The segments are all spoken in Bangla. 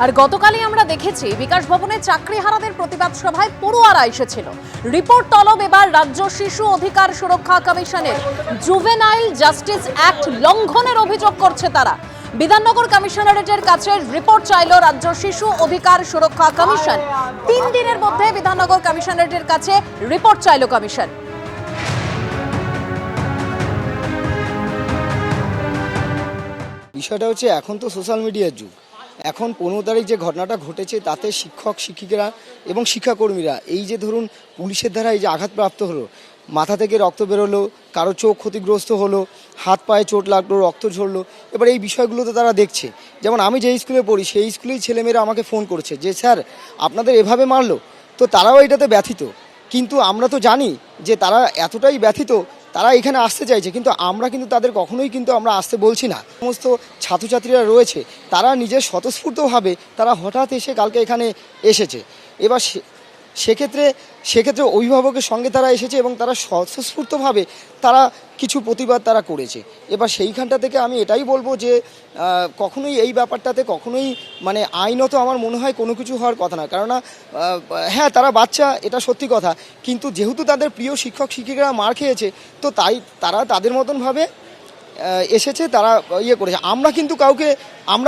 আর গতকালই আমরা দেখেছি বিকাশ ভবনে চাকরিহারাদের প্রতিবাদ সভায় পড়ুয়ারা এসেছিল। রিপোর্ট তলব এবার রাজ্য শিশু অধিকার সুরক্ষা কমিশনের। জুভেনাইল জাস্টিস অ্যাক্ট লঙ্ঘনের অভিযোগ করছে তারা। বিধাননগর কমিশনারেটের কাছে রিপোর্ট চাইল রাজ্য শিশু অধিকার সুরক্ষা কমিশন। 3 দিনের মধ্যে বিধাননগর কমিশনারেটের কাছে রিপোর্ট চাইল কমিশন। বিষয়টা হচ্ছে এখন তো সোশ্যাল মিডিয়ার যুগ। এখন 15 তারিখ যে ঘটনাটা ঘটেছে তাতে শিক্ষক শিক্ষিকারা এবং শিক্ষাকর্মীরা এই যে ধরুন পুলিশের দ্বারা এই যে আঘাতপ্রাপ্ত হলো, মাথা থেকে রক্ত বেরোলো, কারো চোখ ক্ষতিগ্রস্ত হলো, হাত পায়ে চোট লাগলো, রক্ত ঝরলো, এবার এই বিষয়গুলো তো তারা দেখছে। যেমন আমি যে স্কুলে পড়ি সেই স্কুলেই ছেলেমেয়েরা আমাকে ফোন করেছে যে স্যার আপনাদের এভাবে মারলো, তো তারাও এটাতে ব্যথিত। কিন্তু আমরা তো জানি যে তারা এতটাই ব্যথিত, তারা এখানে আসতে চাইছে, কিন্তু আমরা কিন্তু তাদের কখনোই কিন্তু আমরা আসতে বলছি না। সমস্ত ছাত্রছাত্রীরা রয়েছে তারা নিজের স্বতঃস্ফূর্তভাবে তারা হঠাৎ এসে কালকে এখানে এসেছে। এবার সেক্ষেত্রে অভিভাবকের সঙ্গে তারা এসেছে এবং তারা স্বতঃস্ফূর্তভাবে তারা কিছু প্রতিবাদ তারা করেছে। এবার সেইখানটা থেকে আমি এটাই বলবো যে কখনোই এই ব্যাপারটাতে কখনোই মানে আইনত আমার মনে হয় কোনো কিছু হওয়ার কথা না। কেননা হ্যাঁ তারা বাচ্চা, এটা সত্যি কথা, কিন্তু যেহেতু তাদের প্রিয় শিক্ষক শিক্ষিকারা মার খেয়েছে তো তাই তারা তাদের মতনভাবে এসেছে, তারা ইয়ে করেছে। আমরা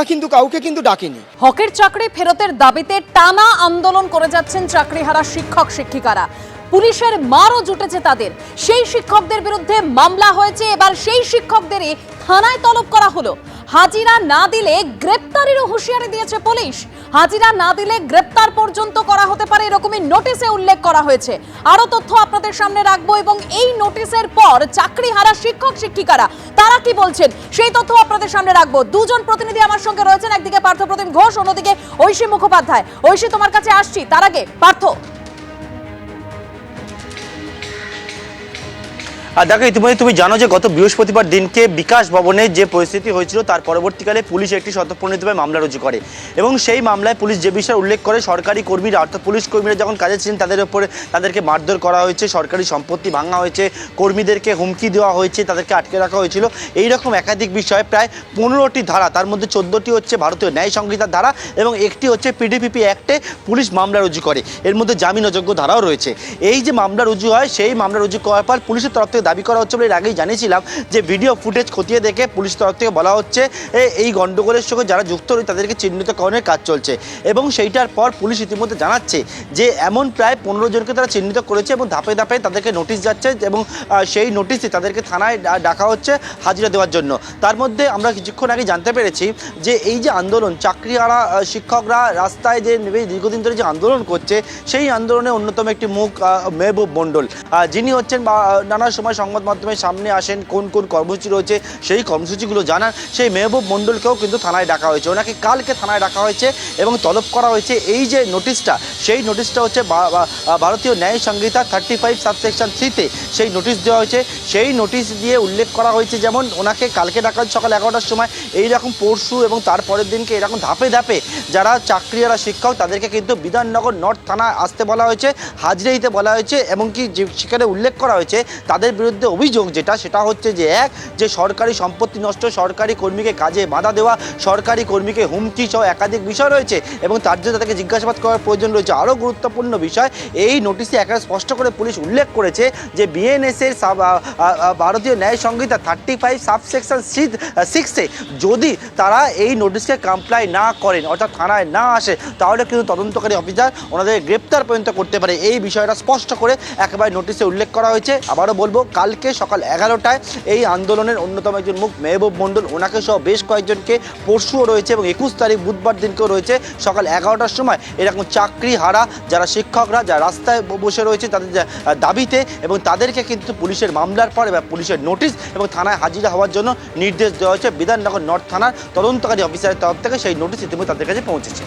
কিন্তু কাউকে কিন্তু ডাকিনি। হকের চাকরি ফেরতের দাবিতে টানা আন্দোলন করে যাচ্ছেন চাকরিহারা শিক্ষক শিক্ষিকারা। পুলিশের মারও জুটেছে তাদের। সেই শিক্ষকদের বিরুদ্ধে মামলা হয়েছে। এবার সেই শিক্ষকদেরই থানায় তলব করা হলো। হাজিরা না দিলে গ্রেপ্তারেরও হুঁশিয়ারি দিয়েছে পুলিশ। হাজিরা না দিলে গ্রেপ্তার পর্যন্ত করা হতে পারে, এরকমই নোটিশে উল্লেখ করা হয়েছে। আরো তথ্য আপনাদের সামনে রাখবো এবং এই নোটিশের পর চাকরিহারা শিক্ষক শিক্ষিকারা তারা কি বলছেন সেই তথ্য আপনাদের সামনে রাখবো। দুজন প্রতিনিধি আমার সঙ্গে রয়েছেন, একদিকে পার্থপ্রতিম ঘোষ, অন্যদিকে ঐশী মুখোপাধ্যায়। ঐশী, তোমার কাছে আসছি, তার আগে পার্থ। আর দেখো, ইতিমধ্যে তুমি জানো যে গত বৃহস্পতিবার দিনকে বিকাশ ভবনে যে পরিস্থিতি হয়েছিল তার পরবর্তীকালে পুলিশ একটি স্বতঃপ্রণোদিতভাবে মামলা রুজু করে এবং সেই মামলায় পুলিশ যে বিষয়ে উল্লেখ করে সরকারি কর্মীরা অর্থাৎ পুলিশ কর্মীরা যখন কাজে ছিলেন তাদেরকে মারধর করা হয়েছে, সরকারি সম্পত্তি ভাঙা হয়েছে, কর্মীদেরকে হুমকি দেওয়া হয়েছে, তাদেরকে আটকে রাখা হয়েছিল। এইরকম একাধিক বিষয়ে প্রায় 15টি ধারা, তার মধ্যে 14টি হচ্ছে ভারতীয় ন্যায় সংহিতার ধারা এবং একটি হচ্ছে পিডিপিপি অ্যাক্টে পুলিশ মামলা রুজু করে। এর মধ্যে জামিন অযোগ্য ধারাও রয়েছে। এই যে মামলা রুজু হয়, সেই মামলা রুজু করার পর পুলিশের তরফ থেকে দাবি করা হচ্ছে বলে এর আগেই জানিয়েছিলাম যে ভিডিও ফুটেজ খতিয়ে দেখে পুলিশের তরফ থেকে বলা হচ্ছে এই গন্ডগোলের সঙ্গে যারা যুক্ত রয়েছে তাদেরকে চিহ্নিতকরণের কাজ চলছে এবং সেইটার পর পুলিশ ইতিমধ্যে জানাচ্ছে যে এমন প্রায় 15 জনকে তারা চিহ্নিত করেছে এবং ধাপে ধাপে তাদেরকে নোটিশ যাচ্ছে এবং সেই নোটিশে তাদেরকে থানায় ডাকা হচ্ছে হাজিরা দেওয়ার জন্য। তার মধ্যে আমরা কিছুক্ষণ আগে জানতে পেরেছি যে এই যে আন্দোলন, চাকরিহারা শিক্ষকরা রাস্তায় যে দীর্ঘদিন ধরে যে আন্দোলন করছে, সেই আন্দোলনে অন্যতম একটি মুখ মেহবুব মণ্ডল, যিনি হচ্ছেন নানা সময় সংবাদ মাধ্যমের সামনে আসেন, কোন কোন কর্মসূচি রয়েছে সেই কর্মসূচিগুলো জানান। সেই মেহবুব মণ্ডলকেও কিন্তু থানায় ডাকা হয়েছে, ওনাকে কালকে থানায় ডাকা হয়েছে এবং তলব করা হয়েছে। এই যে নোটিশটা, সেই নোটিশটা হচ্ছে ভারতীয় ন্যায় সংহিতা 35 সাবসেকশন 3-তে সেই নোটিশ দেওয়া হয়েছে। সেই নোটিশ দিয়ে উল্লেখ করা হয়েছে যেমন ওনাকে কালকে ডাকা সকাল 11টার সময়, এইরকম পরশু এবং তারপরের দিনকে এরকম ধাপে ধাপে যারা চাকরিহারা শিক্ষক তাদেরকে কিন্তু বিধাননগর নর্থ থানায় আসতে বলা হয়েছে, হাজিরা দিতে বলা হয়েছে এবং কি সেখানে উল্লেখ করা হয়েছে তাদের বিরুদ্ধে অভিযোগ সেটা হচ্ছে যে যে সরকারি সম্পত্তি নষ্ট, সরকারি কর্মীকে কাজে বাধা দেওয়া, সরকারি কর্মীকে হুমকি সহ একাধিক বিষয় রয়েছে এবং তার জন্য তাদেরকে জিজ্ঞাসাবাদ করার প্রয়োজন রয়েছে। আরও গুরুত্বপূর্ণ বিষয়, এই নোটিশে একেবারে স্পষ্ট করে পুলিশ উল্লেখ করেছে যে বিএনএসের ভারতীয় ন্যায় সংহিতা 35 সাবসেকশন 6-এ যদি তারা এই নোটিশকে কমপ্লাই না করেন অর্থাৎ থানায় না আসে তাহলে কিন্তু তদন্তকারী অফিসার ওনাদের গ্রেপ্তার পর্যন্ত করতে পারে। এই বিষয়টা স্পষ্ট করে একেবারে নোটিশে উল্লেখ করা হয়েছে। আবারও বলবো, কালকে সকাল 11টায় এই আন্দোলনের অন্যতম একজন মুখ মেহবুব মণ্ডল, ওনাকে সহ বেশ কয়েকজনকে পরশুও রয়েছে এবং 21 তারিখ বুধবার দিনকেও রয়েছে সকাল 11টার সময় এরকম চাকরিহারা যারা শিক্ষকরা যারা রাস্তায় বসে রয়েছে তাদের দাবিতে এবং তাদেরকে কিন্তু পুলিশের মামলার পর এবার পুলিশের নোটিশ এবং থানায় হাজিরা হওয়ার জন্য নির্দেশ দেওয়া হয়েছে। বিধাননগর নর্থ থানার তদন্তকারী অফিসারের তরফ থেকে সেই নোটিশ ইতিমধ্যে তাদের কাছে পৌঁছেছে।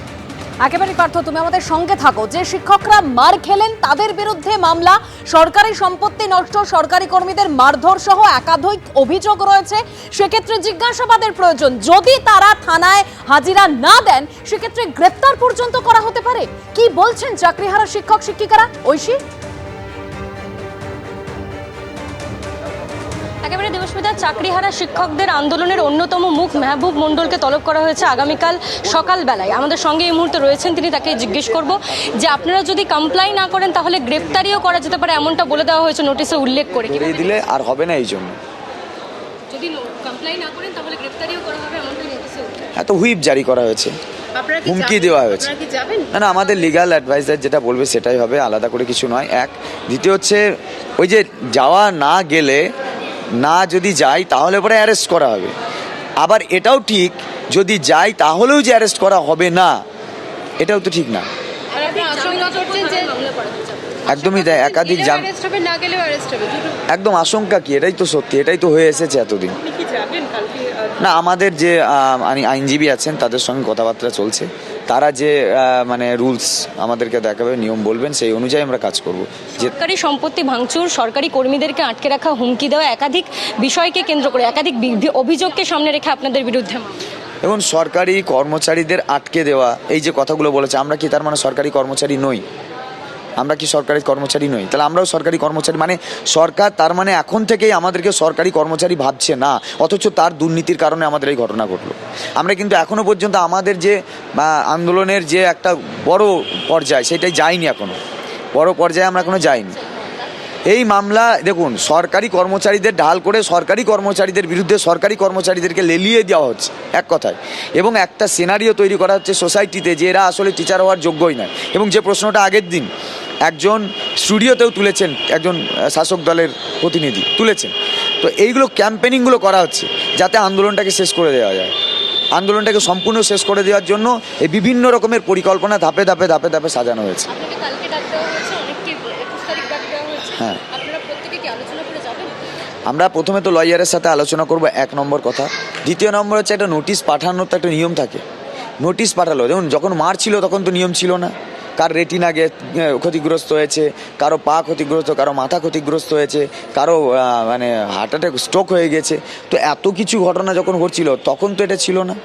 একেবারে পার্থ, তুমি আমাদের সঙ্গে থাকো। যে শিক্ষকরা মার খেলেন তাদের বিরুদ্ধে মামলা, সরকারি সম্পত্তি নষ্ট, সরকারি কর্মীদের মারধর সহ একাধিক অভিযোগ রয়েছে। সেক্ষেত্রে জিজ্ঞাসাবাদের প্রয়োজন। যদি তারা থানায় হাজিরা না দেন সেক্ষেত্রে গ্রেপ্তার পর্যন্ত করা হতে পারে। কি বলছেন চাকরিহারা শিক্ষক শিক্ষিকারা? ঐশী। একেবারে দেবস্মিতা, চাকরিহারা শিক্ষকদের আন্দোলনের অন্যতম মুখ মেহবুব মণ্ডলকে তলব করা হয়েছে আগামীকাল সকালবেলায়। আমাদের সঙ্গে এই মুহূর্তে রয়েছেন তিনি, তাকে জিজ্ঞেস করব যে আপনারা যদি কমপ্লাই না করেন তাহলে গ্রেপ্তারিও করা যেতে পারে, এমনটা বলে দেওয়া হয়েছে নোটিশে উল্লেখ করে। দিলে আর হবে না, এই জন্য যদি কমপ্লাই না করেন তাহলে গ্রেপ্তারিও করা হবে, এমনটা নোটিশে উল্লেখ। এত হুইপ জারি করা হয়েছে, হুমকি দেওয়া হয়েছে। না আমাদের লিগ্যাল অ্যাডভাইজার যেটা বলবে সেটাই হবে, আলাদা করে কিছু নয়। এক, দ্বিতীয় হচ্ছে ওই যে যাওয়া না গেলে, না যদি যাই তাহলে পরে অ্যারেস্ট করা হবে। আবার এটাও ঠিক, যদি যাই তাহলেও যে অ্যারেস্ট করা হবে না, এটাও তো ঠিক না। একদমই তাই, একাধিক একদম আশঙ্কা কি, এটাই তো সত্যি, এটাই তো হয়ে এসেছে এতদিন। না আমাদের যে আইনজীবী আছেন তাদের সঙ্গে কথাবার্তা চলছে, তারা যে মানে রুলস আমাদেরকে দেখাবে, নিয়ম বলবেন, সেই অনুযায়ী আমরা কাজ করব। সরকারি সম্পত্তি ভাঙচুর, সরকারি কর্মীদেরকে আটকে রাখা, হুমকি দেওয়া, একাধিক বিষয়কে কেন্দ্র করে একাধিক অভিযোগকে সামনে রেখে আপনাদের বিরুদ্ধে। এবং সরকারি কর্মচারীদের আটকে দেওয়া, এই যে কথাগুলো বলেছে, আমরা কি তার মানে সরকারি কর্মচারী নই? আমরা কি সরকারি কর্মচারী নই? তাহলে আমরাও সরকারি কর্মচারী, মানে সরকার তার মানে এখন থেকেই আমাদেরকে সরকারি কর্মচারী ভাবছে না, অথচ তার দুর্নীতির কারণে আমাদের এই ঘটনা ঘটলো। আমরা কিন্তু এখনো পর্যন্ত আমাদের যে আন্দোলনের যে একটা বড় পর্যায়, সেটাই যাইনি, এখনো বড় পর্যায়ে আমরা এখনো যাইনি। এই মামলা দেখুন, সরকারি কর্মচারীদের ঢাল করে সরকারি কর্মচারীদের বিরুদ্ধে সরকারি কর্মচারীদেরকে লেলিয়ে দেওয়া হচ্ছে এক কথায়, এবং একটা সিনারিও তৈরি করা হচ্ছে সোসাইটিতে যে এরা আসলে টিচার হওয়ার যোগ্যই নয়। এবং যে প্রশ্নটা আগের দিন একজন স্টুডিওতেও তুলেছেন, একজন শাসক দলের প্রতিনিধি তুলেছেন, তো এইগুলো ক্যাম্পেনিংগুলো করা হচ্ছে যাতে আন্দোলনটাকে শেষ করে দেওয়া যায়। আন্দোলনটাকে সম্পূর্ণ শেষ করে দেওয়ার জন্য এই বিভিন্ন রকমের পরিকল্পনা ধাপে ধাপে ধাপে ধাপে সাজানো হয়েছে। হ্যাঁ, আমরা প্রথমে তো লয়ারের সাথে আলোচনা করব, এক নম্বর কথা। দ্বিতীয় নম্বর হচ্ছে একটা নোটিশ পাঠানোর তো একটা নিয়ম থাকে, নোটিশ পাঠালো। দেখুন, যখন মার ছিল তখন তো নিয়ম ছিল না, কার রেটিনা ক্ষতিগ্রস্ত হয়েছে, কারো পা ক্ষতিগ্রস্ত, কারো মাথা ক্ষতিগ্রস্ত হয়েছে, কারো মানে হার্ট অ্যাটাক, স্ট্রোক হয়ে গেছে। তো এত কিছু ঘটনা যখন ঘটছিল তখন তো এটা ছিল না।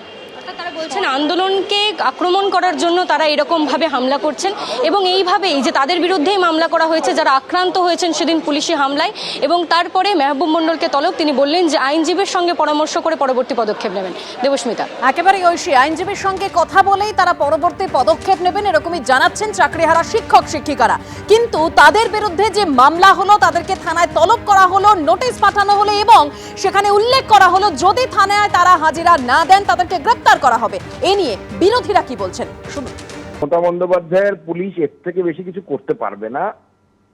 বলছেন আন্দোলনকে আক্রমণ করার জন্য তারা এরকমভাবে হামলা করছেন, এবং এইভাবেই যে তাদের বিরুদ্ধেই মামলা করা হয়েছে যারা আক্রান্ত হয়েছেন সেদিন পুলিশি হামলায়। এবং তারপরে মেহবুব মণ্ডলকে তলব, তিনি বললেন যে আইনজীবীর সঙ্গে পরামর্শ করে পরবর্তী পদক্ষেপ নেবেন। দেবস্মিতা, একেবারে ঐশী, আইনজীবীর সঙ্গে কথা বলেই তারা পরবর্তী পদক্ষেপ নেবেন, এরকমই জানাচ্ছেন চাকরিহারা শিক্ষক শিক্ষিকারা। কিন্তু তাদের বিরুদ্ধে যে মামলা হলো, তাদেরকে থানায় তলব করা হলো, নোটিশ পাঠানো হলো, এবং সেখানে উল্লেখ করা হলো যদি থানায় তারা হাজিরা না দেন তাদেরকে গ্রেপ্তার করা হবে। এ নিয়ে বিরোধীরা কি বলছেন শুনুন। মমতা বন্দ্যোপাধ্যায়ের পুলিশ এর থেকে বেশি কিছু করতে পারবে না।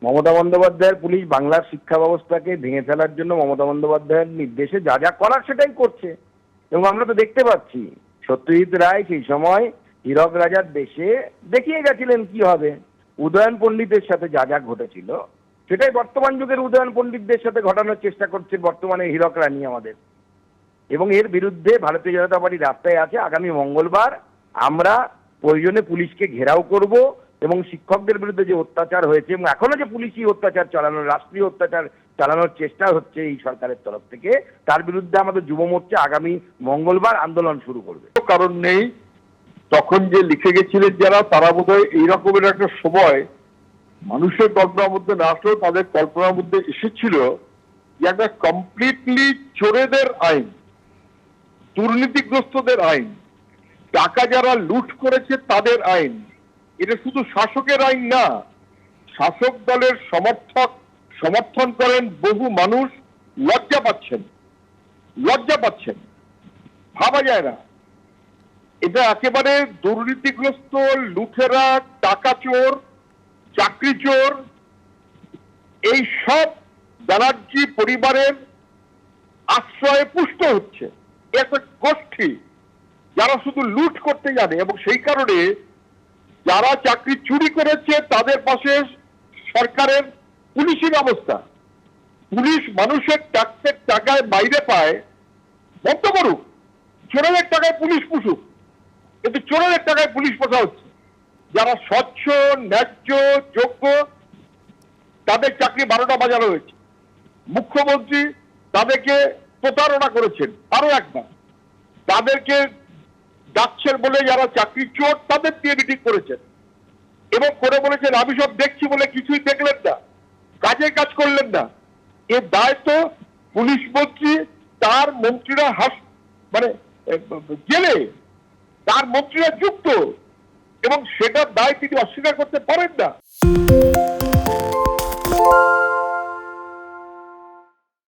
মমতা বন্দ্যোপাধ্যায়ের পুলিশ বাংলার শিক্ষা ব্যবস্থাকে ভেঙে ফেলার জন্য মমতা বন্দ্যোপাধ্যায়ের নির্দেশে যা যা করার সেটাই করছে, এবং আমরা তো দেখতে পাচ্ছি। সত্যজিৎ রায় সেই সময় হীরক রাজার দেশে দেখিয়ে গেছিলেন কি হবে। উদয়ন পণ্ডিতের সাথে যা যা ঘটেছিল সেটাই বর্তমান যুগের উদয়ন পণ্ডিতদের সাথে ঘটানোর চেষ্টা করছে বর্তমানে হীরক রানী আমাদের। এবং এর বিরুদ্ধে ভারতীয় জনতা পার্টি রাস্তায় আছে। আগামী মঙ্গলবার আমরা প্রয়োজনে পুলিশকে ঘেরাও করব, এবং শিক্ষকদের বিরুদ্ধে যে অত্যাচার হয়েছে এবং এখনো যে পুলিশি অত্যাচার চালানোর, রাষ্ট্রীয় অত্যাচার চালানোর চেষ্টা হচ্ছে এই সরকারের তরফ থেকে, তার বিরুদ্ধে আমাদের যুব মোর্চা আগামী মঙ্গলবার আন্দোলন শুরু করবে। কারণ নেই, তখন যে লিখে গেছিলেন যারা, তারা বোধহয় এই রকমের একটা সময় মানুষের কল্পনার মধ্যে না আসলেও তাদের কল্পনার মধ্যে এসেছিল যে একটা কমপ্লিটলি চোরেদের আইন, দুর্নীতিগ্রস্তদের আইন, টাকা যারা লুট করেছে তাদের আইন। এটা শুধু শাসকের আইন না, শাসক দলের সমর্থন করেন বহু মানুষ লজ্জা পাচ্ছেন, ভাবা যায় না। এটা একেবারে দুর্নীতিগ্রস্ত, লুঠেরা, টাকা চোর, চাকরি চোর, এই সব ব্যানার্জি পরিবারের আশ্রয়ে পুষ্ট হচ্ছে একটা গোষ্ঠী যারা শুধু লুট করতে জানে। এবং সেই কারণে যারা চাকরি চুরি করেছে তাদের পাশে সরকারের পুলিশি ব্যবস্থা, পুলিশ মানুষের ট্যাক্সের টাকায় বাইরে পায়, বন্ধ করুক। চোরের টাকায় পুলিশ পুষুক, কিন্তু চোরের টাকায় পুলিশ পোষা হচ্ছে। যারা স্বচ্ছ, ন্যায্য, যোগ্য, তাদের চাকরি 12টা বাজানো হয়েছে। মুখ্যমন্ত্রী তাদেরকে প্রতারণা করেছেন আরো একবার, তাদেরকে ডাকছেন বলে যারা চাকরি চোর তাদের দিয়ে মিটিং করেছেন, এবং করে বলেছেন আমি সব দেখছি বলে কিছুই দেখলেন না, কাজে কাজ করলেন না। এর দায় তো পুলিশ মন্ত্রী, তার মন্ত্রীরা জেলে, তার মন্ত্রীরা যুক্ত, এবং সেটার দায় তিনি অস্বীকার করতে পারেন না।